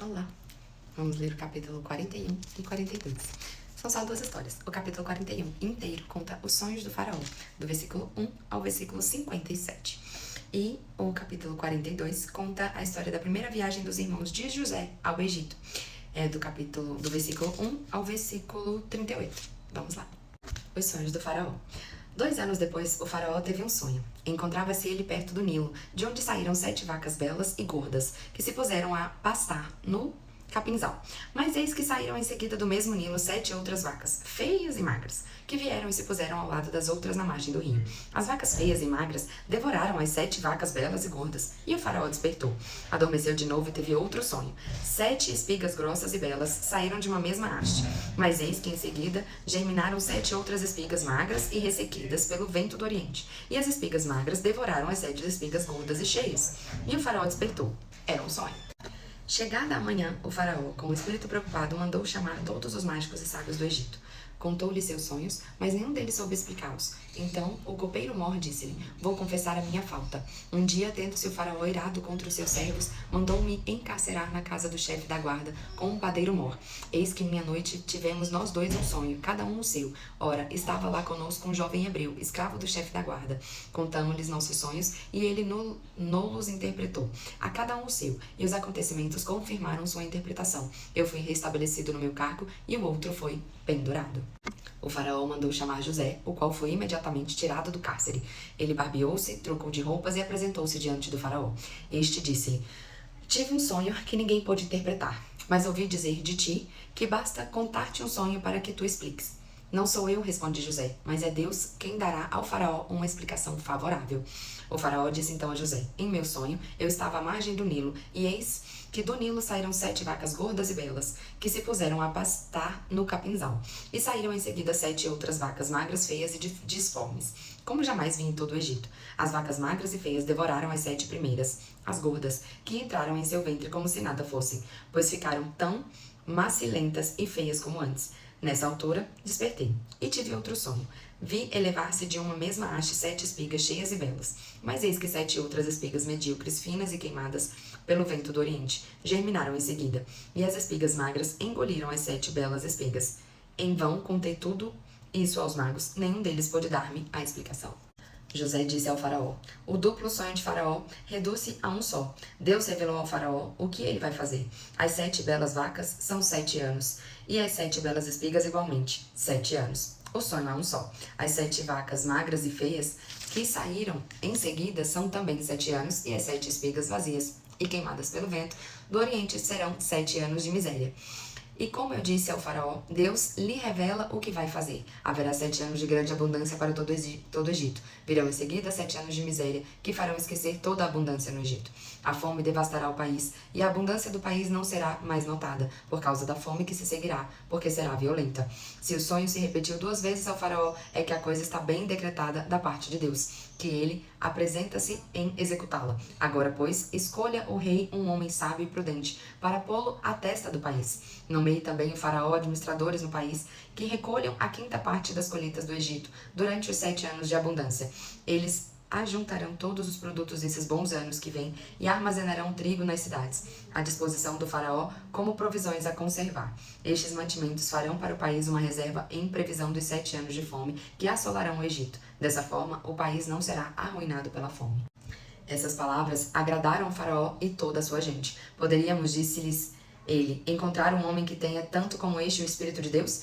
Olá, vamos ler o capítulo 41 e 42. São só duas histórias. O capítulo 41 inteiro conta os sonhos do faraó, do versículo 1 ao versículo 57. E o capítulo 42 conta a história da primeira viagem dos irmãos de José ao Egito. É do versículo 1 ao versículo 38. Vamos lá. Os sonhos do faraó. 2 anos depois, o faraó teve um sonho. Encontrava-se ele perto do Nilo, de onde saíram 7 vacas belas e gordas, que se puseram a pastar no capinzal. Mas eis que saíram em seguida do mesmo Nilo 7 outras vacas, feias e magras, que vieram e se puseram ao lado das outras na margem do rio. As vacas feias e magras devoraram as 7 vacas belas e gordas, e o faraó despertou. Adormeceu de novo e teve outro sonho. 7 espigas grossas e belas saíram de uma mesma haste, mas eis que em seguida germinaram 7 outras espigas magras e ressequidas pelo vento do oriente, e as espigas magras devoraram as 7 espigas gordas e cheias. E o faraó despertou. Era um sonho. Chegada a manhã, o faraó, com o espírito preocupado, mandou chamar todos os mágicos e sábios do Egito. Contou-lhes seus sonhos, mas nenhum deles soube explicá-los. Então, o copeiro Mor disse-lhe: Vou confessar a minha falta. Um dia, tendo-se o faraó irado contra os seus servos, mandou-me encarcerar na casa do chefe da guarda, com um padeiro Mor. Eis que, meia-noite, tivemos nós dois um sonho, cada um o seu. Ora, estava lá conosco um jovem hebreu, escravo do chefe da guarda. Contamos-lhes nossos sonhos, e ele nos interpretou. A cada um o seu, e os acontecimentos confirmaram sua interpretação. Eu fui restabelecido no meu cargo, e o outro foi pendurado. O faraó mandou chamar José, o qual foi imediatamente tirado do cárcere. Ele barbeou-se, trocou de roupas e apresentou-se diante do faraó. Este disse-lhe: Tive um sonho que ninguém pôde interpretar, mas ouvi dizer de ti que basta contar-te um sonho para que tu expliques. Não sou eu, responde José, mas é Deus quem dará ao faraó uma explicação favorável. O faraó disse então a José: Em meu sonho, eu estava à margem do Nilo, e eis que do Nilo saíram 7 vacas gordas e belas, que se puseram a pastar no capinzal. E saíram em seguida 7 outras vacas magras, feias e disformes, como jamais vi em todo o Egito. As vacas magras e feias devoraram as 7 primeiras, as gordas, que entraram em seu ventre como se nada fossem, pois ficaram tão macilentas e feias como antes. Nessa altura, despertei, e tive outro sonho. Vi elevar-se de uma mesma haste 7 espigas cheias e belas, mas eis que 7 outras espigas medíocres, finas e queimadas pelo vento do oriente, germinaram em seguida, e as espigas magras engoliram as 7 belas espigas. Em vão contei tudo isso aos magos, nenhum deles pôde dar-me a explicação. José disse ao faraó: O duplo sonho de faraó reduz-se a um só. Deus revelou ao faraó o que ele vai fazer. As 7 belas vacas são 7 anos, e as 7 belas espigas igualmente, 7 anos. O sonho é um só. As 7 vacas magras e feias que saíram em seguida são também 7 anos, e as 7 espigas vazias e queimadas pelo vento do oriente serão 7 anos de miséria. E como eu disse ao faraó, Deus lhe revela o que vai fazer. Haverá 7 anos de grande abundância para todo o Egito. Virão em seguida 7 anos de miséria, que farão esquecer toda a abundância no Egito. A fome devastará o país, e a abundância do país não será mais notada, por causa da fome que se seguirá, porque será violenta. Se o sonho se repetiu 2 vezes ao faraó, é que a coisa está bem decretada da parte de Deus, que ele apresenta-se em executá-la. Agora, pois, escolha o rei um homem sábio e prudente, para pô-lo à testa do país. Nomeie também o faraó administradores no país, que recolham a 5ª parte das colheitas do Egito, durante os 7 anos de abundância. Eles ajuntarão todos os produtos desses bons anos que vêm e armazenarão trigo nas cidades, à disposição do faraó como provisões a conservar. Estes mantimentos farão para o país uma reserva em previsão dos 7 anos de fome que assolarão o Egito. Dessa forma, o país não será arruinado pela fome. Essas palavras agradaram o faraó e toda a sua gente. Poderíamos, disse-lhes ele, encontrar um homem que tenha tanto como este o Espírito de Deus?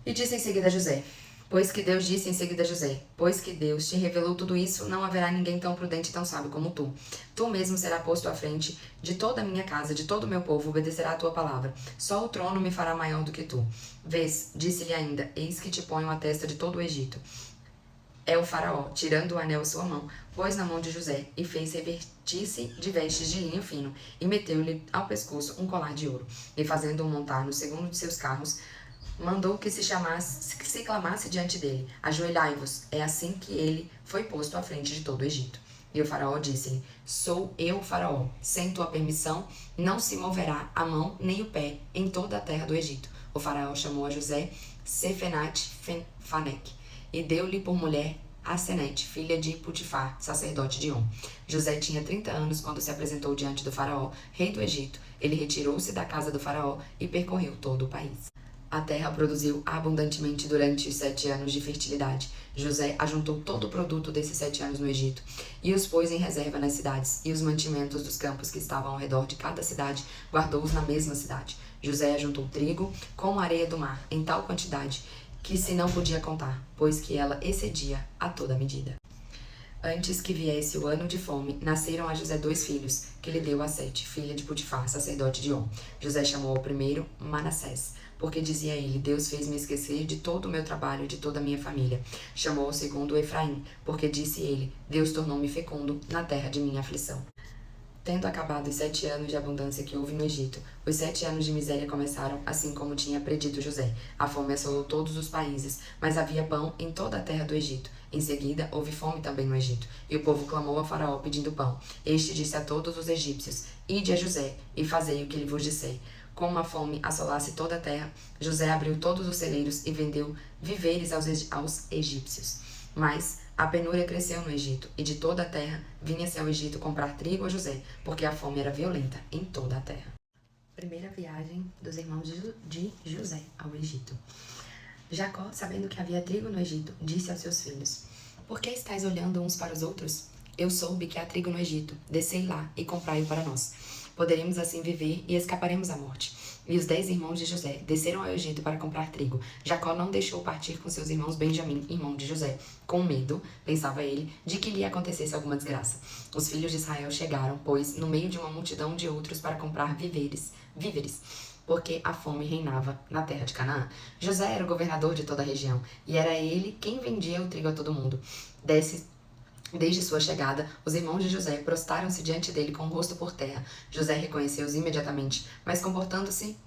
E disse em seguida a José: Pois que Deus disse em seguida a José: Pois que Deus te revelou tudo isso, não haverá ninguém tão prudente e tão sábio como tu. Tu mesmo será posto à frente de toda a minha casa, de todo o meu povo, obedecerá a tua palavra. Só o trono me fará maior do que tu. Vês, disse-lhe ainda: Eis que te ponho à testa de todo o Egito. É o faraó, tirando o anel à sua mão, pôs na mão de José e fez revestir-se de vestes de linho fino e meteu-lhe ao pescoço um colar de ouro. E fazendo-o montar no segundo de seus carros, mandou que se clamasse diante dele: Ajoelhai-vos. É assim que ele foi posto à frente de todo o Egito. E o faraó disse-lhe: Sou eu, faraó. Sem tua permissão, não se moverá a mão nem o pé em toda a terra do Egito. O faraó chamou a José Sefenat-Faneque e deu-lhe por mulher Asenete, filha de Putifar, sacerdote de On. José tinha 30 anos quando se apresentou diante do faraó, rei do Egito. Ele retirou-se da casa do faraó e percorreu todo o país. A terra produziu abundantemente durante os 7 anos de fertilidade. José ajuntou todo o produto desses 7 anos no Egito e os pôs em reserva nas cidades, e os mantimentos dos campos que estavam ao redor de cada cidade guardou-os na mesma cidade. José ajuntou trigo como a areia do mar, em tal quantidade que se não podia contar, pois que ela excedia a toda medida. Antes que viesse o ano de fome, nasceram a José 2 filhos, que lhe deu a Sete, filha de Putifar, sacerdote de On. José chamou ao primeiro Manassés, porque dizia ele: Deus fez-me esquecer de todo o meu trabalho e de toda a minha família. Chamou ao segundo Efraim, porque disse ele: Deus tornou-me fecundo na terra de minha aflição. Tendo acabado os 7 anos de abundância que houve no Egito, os 7 anos de miséria começaram, assim como tinha predito José. A fome assolou todos os países, mas havia pão em toda a terra do Egito. Em seguida, houve fome também no Egito, e o povo clamou a Faraó pedindo pão. Este disse a todos os egípcios: Ide a José, e fazei o que lhe vos disser. Como a fome assolasse toda a terra, José abriu todos os celeiros e vendeu víveres aos egípcios. Mas a penúria cresceu no Egito, e de toda a terra vinha-se ao Egito comprar trigo a José, porque a fome era violenta em toda a terra. Primeira viagem dos irmãos de José ao Egito. Jacó, sabendo que havia trigo no Egito, disse aos seus filhos: Por que estáis olhando uns para os outros? Eu soube que há trigo no Egito. Descei lá e comprai-o para nós. Poderemos assim viver e escaparemos à morte. E os 10 irmãos de José desceram ao Egito para comprar trigo. Jacó não deixou partir com seus irmãos Benjamim, irmão de José, com medo, pensava ele, de que lhe acontecesse alguma desgraça. Os filhos de Israel chegaram, pois, no meio de uma multidão de outros para comprar víveres, porque a fome reinava na terra de Canaã. José era o governador de toda a região, e era ele quem vendia o trigo a todo mundo. Desde sua chegada, os irmãos de José prostaram-se diante dele com o rosto por terra. José reconheceu-os imediatamente, mas comportando-se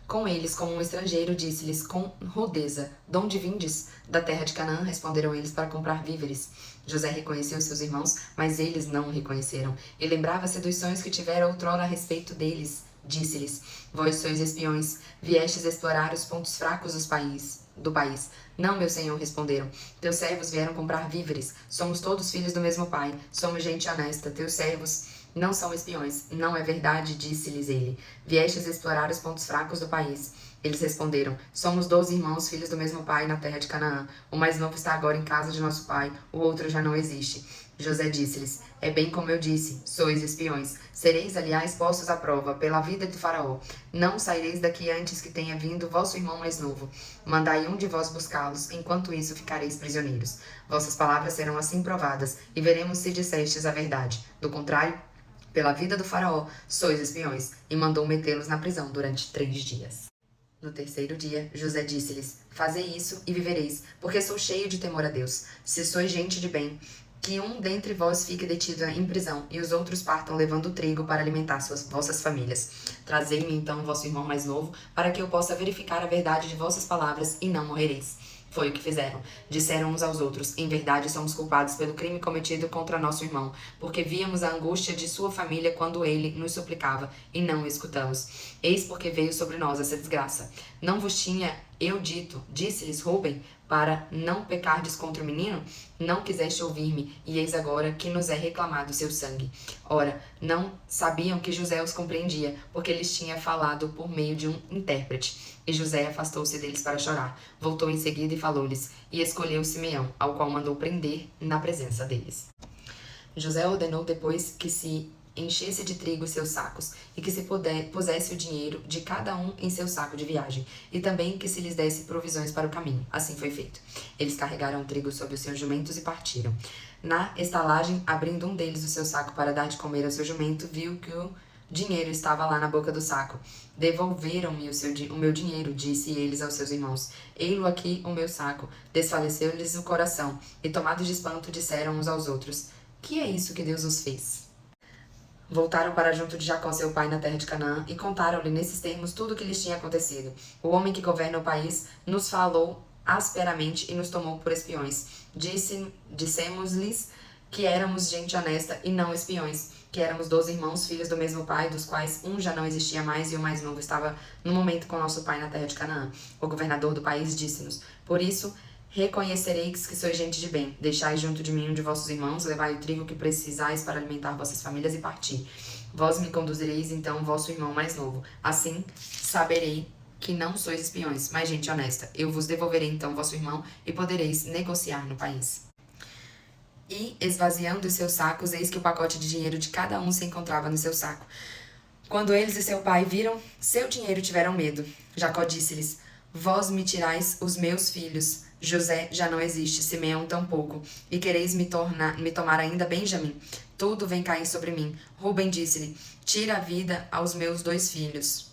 com eles como um estrangeiro, disse-lhes com rudeza: De onde vindes? Da terra de Canaã, responderam eles, para comprar víveres. José reconheceu seus irmãos, mas eles não o reconheceram. E lembrava-se dos sonhos que tivera outrora a respeito deles. Disse-lhes: Vós sois espiões, viestes explorar os pontos fracos do país. Não, meu senhor, responderam. Teus servos vieram comprar víveres. Somos todos filhos do mesmo pai. Somos gente honesta. Teus servos não são espiões. Não é verdade, disse-lhes ele. Viestes explorar os pontos fracos do país. Eles responderam: Somos 12 irmãos, filhos do mesmo pai, na terra de Canaã. O mais novo está agora em casa de nosso pai. O outro já não existe. José disse-lhes: É bem como eu disse, sois espiões. Sereis, aliás, postos à prova pela vida de Faraó. Não saireis daqui antes que tenha vindo vosso irmão mais novo. Mandai um de vós buscá-los, enquanto isso ficareis prisioneiros. Vossas palavras serão assim provadas, e veremos se dissestes a verdade. Do contrário, pela vida do Faraó, sois espiões. E mandou metê-los na prisão durante 3 dias. No terceiro dia, José disse-lhes: Fazei isso e vivereis, porque sou cheio de temor a Deus. Se sois gente de bem, que um dentre vós fique detido em prisão, e os outros partam levando trigo para alimentar vossas famílias. Trazei-me então vosso irmão mais novo, para que eu possa verificar a verdade de vossas palavras, e não morrereis. Foi o que fizeram. Disseram uns aos outros: Em verdade somos culpados pelo crime cometido contra nosso irmão, porque víamos a angústia de sua família quando ele nos suplicava, e não o escutamos. Eis porque veio sobre nós essa desgraça. Não vos tinha eu dito, disse-lhes Rúben, para não pecardes contra o menino? Não quiseste ouvir-me, e eis agora que nos é reclamado seu sangue. Ora, não sabiam que José os compreendia, porque lhes tinha falado por meio de um intérprete. E José afastou-se deles para chorar. Voltou em seguida e falou-lhes, e escolheu Simeão, ao qual mandou prender na presença deles. José ordenou depois que se enchesse de trigo seus sacos, e que se pusesse o dinheiro de cada um em seu saco de viagem, e também que se lhes desse provisões para o caminho. Assim foi feito. Eles carregaram o trigo sobre os seus jumentos e partiram. Na estalagem, abrindo um deles o seu saco para dar de comer ao seu jumento, viu que o dinheiro estava lá na boca do saco. Devolveram-me o meu dinheiro, disse eles aos seus irmãos. Ei-lo aqui, o meu saco. Desfaleceu-lhes o coração, e tomados de espanto, disseram uns aos outros: Que é isso que Deus nos fez? Voltaram para junto de Jacó, seu pai, na terra de Canaã, e contaram-lhe nesses termos tudo o que lhes tinha acontecido. O homem que governa o país nos falou asperamente e nos tomou por espiões. Dissemos-lhes que éramos gente honesta e não espiões, que éramos 12 irmãos, filhos do mesmo pai, dos quais um já não existia mais e o mais novo estava no momento com nosso pai na terra de Canaã. O governador do país disse-nos: Por isso Reconhecereis que sois gente de bem. Deixai junto de mim um de vossos irmãos, levai o trigo que precisais para alimentar vossas famílias e parti. Vós me conduzireis, então, vosso irmão mais novo. Assim, saberei que não sois espiões, mas gente honesta. Eu vos devolverei, então, vosso irmão, e podereis negociar no país. E, esvaziando os seus sacos, eis que o pacote de dinheiro de cada um se encontrava no seu saco. Quando eles e seu pai viram seu dinheiro, tiveram medo. Jacó disse-lhes: Vós me tirais os meus filhos. José já não existe, Simeão tampouco. E quereis me tomar ainda Benjamim? Tudo vem cair sobre mim. Rúben disse-lhe: Tira a vida aos meus 2 filhos.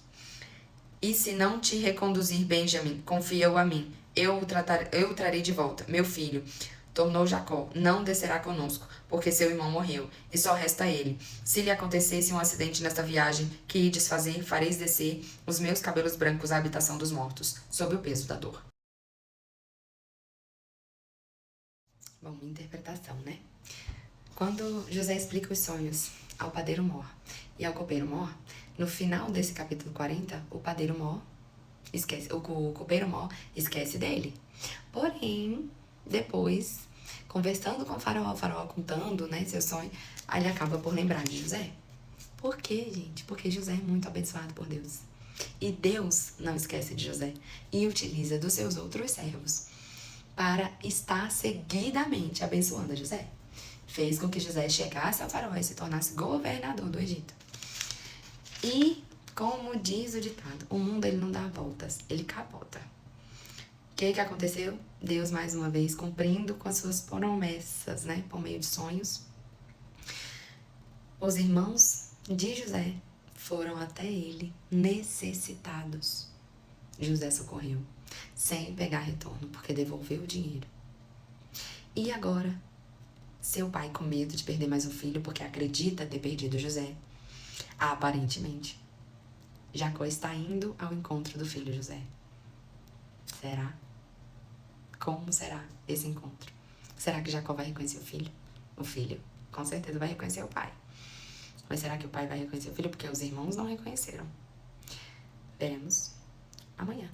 E se não te reconduzir Benjamim, confia-o a mim. Eu o trarei de volta. Meu filho, tornou Jacó, não descerá conosco, porque seu irmão morreu, e só resta ele. Se lhe acontecesse um acidente nesta viagem que ides fazer, fareis descer os meus cabelos brancos à habitação dos mortos, sob o peso da dor. Bom, minha interpretação, né? Quando José explica os sonhos ao padeiro Mor e ao copeiro Mor, no final desse capítulo 40, o padeiro Mor esquece, o copeiro Mor esquece dele. Porém, depois, conversando com o faraó contando, né, seu sonho, aí ele acaba por lembrar de José. Por quê, gente? Porque José é muito abençoado por Deus. E Deus não esquece de José e utiliza dos seus outros servos para estar seguidamente abençoando José. Fez com que José chegasse ao faraó e se tornasse governador do Egito. E, como diz o ditado, o mundo ele não dá voltas, ele capota. O que aconteceu? Deus, mais uma vez, cumprindo com as suas promessas, né, por meio de sonhos. Os irmãos de José foram até ele necessitados. José socorreu, sem pegar retorno, porque devolveu o dinheiro. E agora, seu pai, com medo de perder mais um filho, porque acredita ter perdido José, aparentemente, Jacó está indo ao encontro do filho José. Será? Como será esse encontro? Será que Jacó vai reconhecer o filho? O filho, com certeza, vai reconhecer o pai. Mas será que o pai vai reconhecer o filho? Porque os irmãos não reconheceram. Veremos amanhã.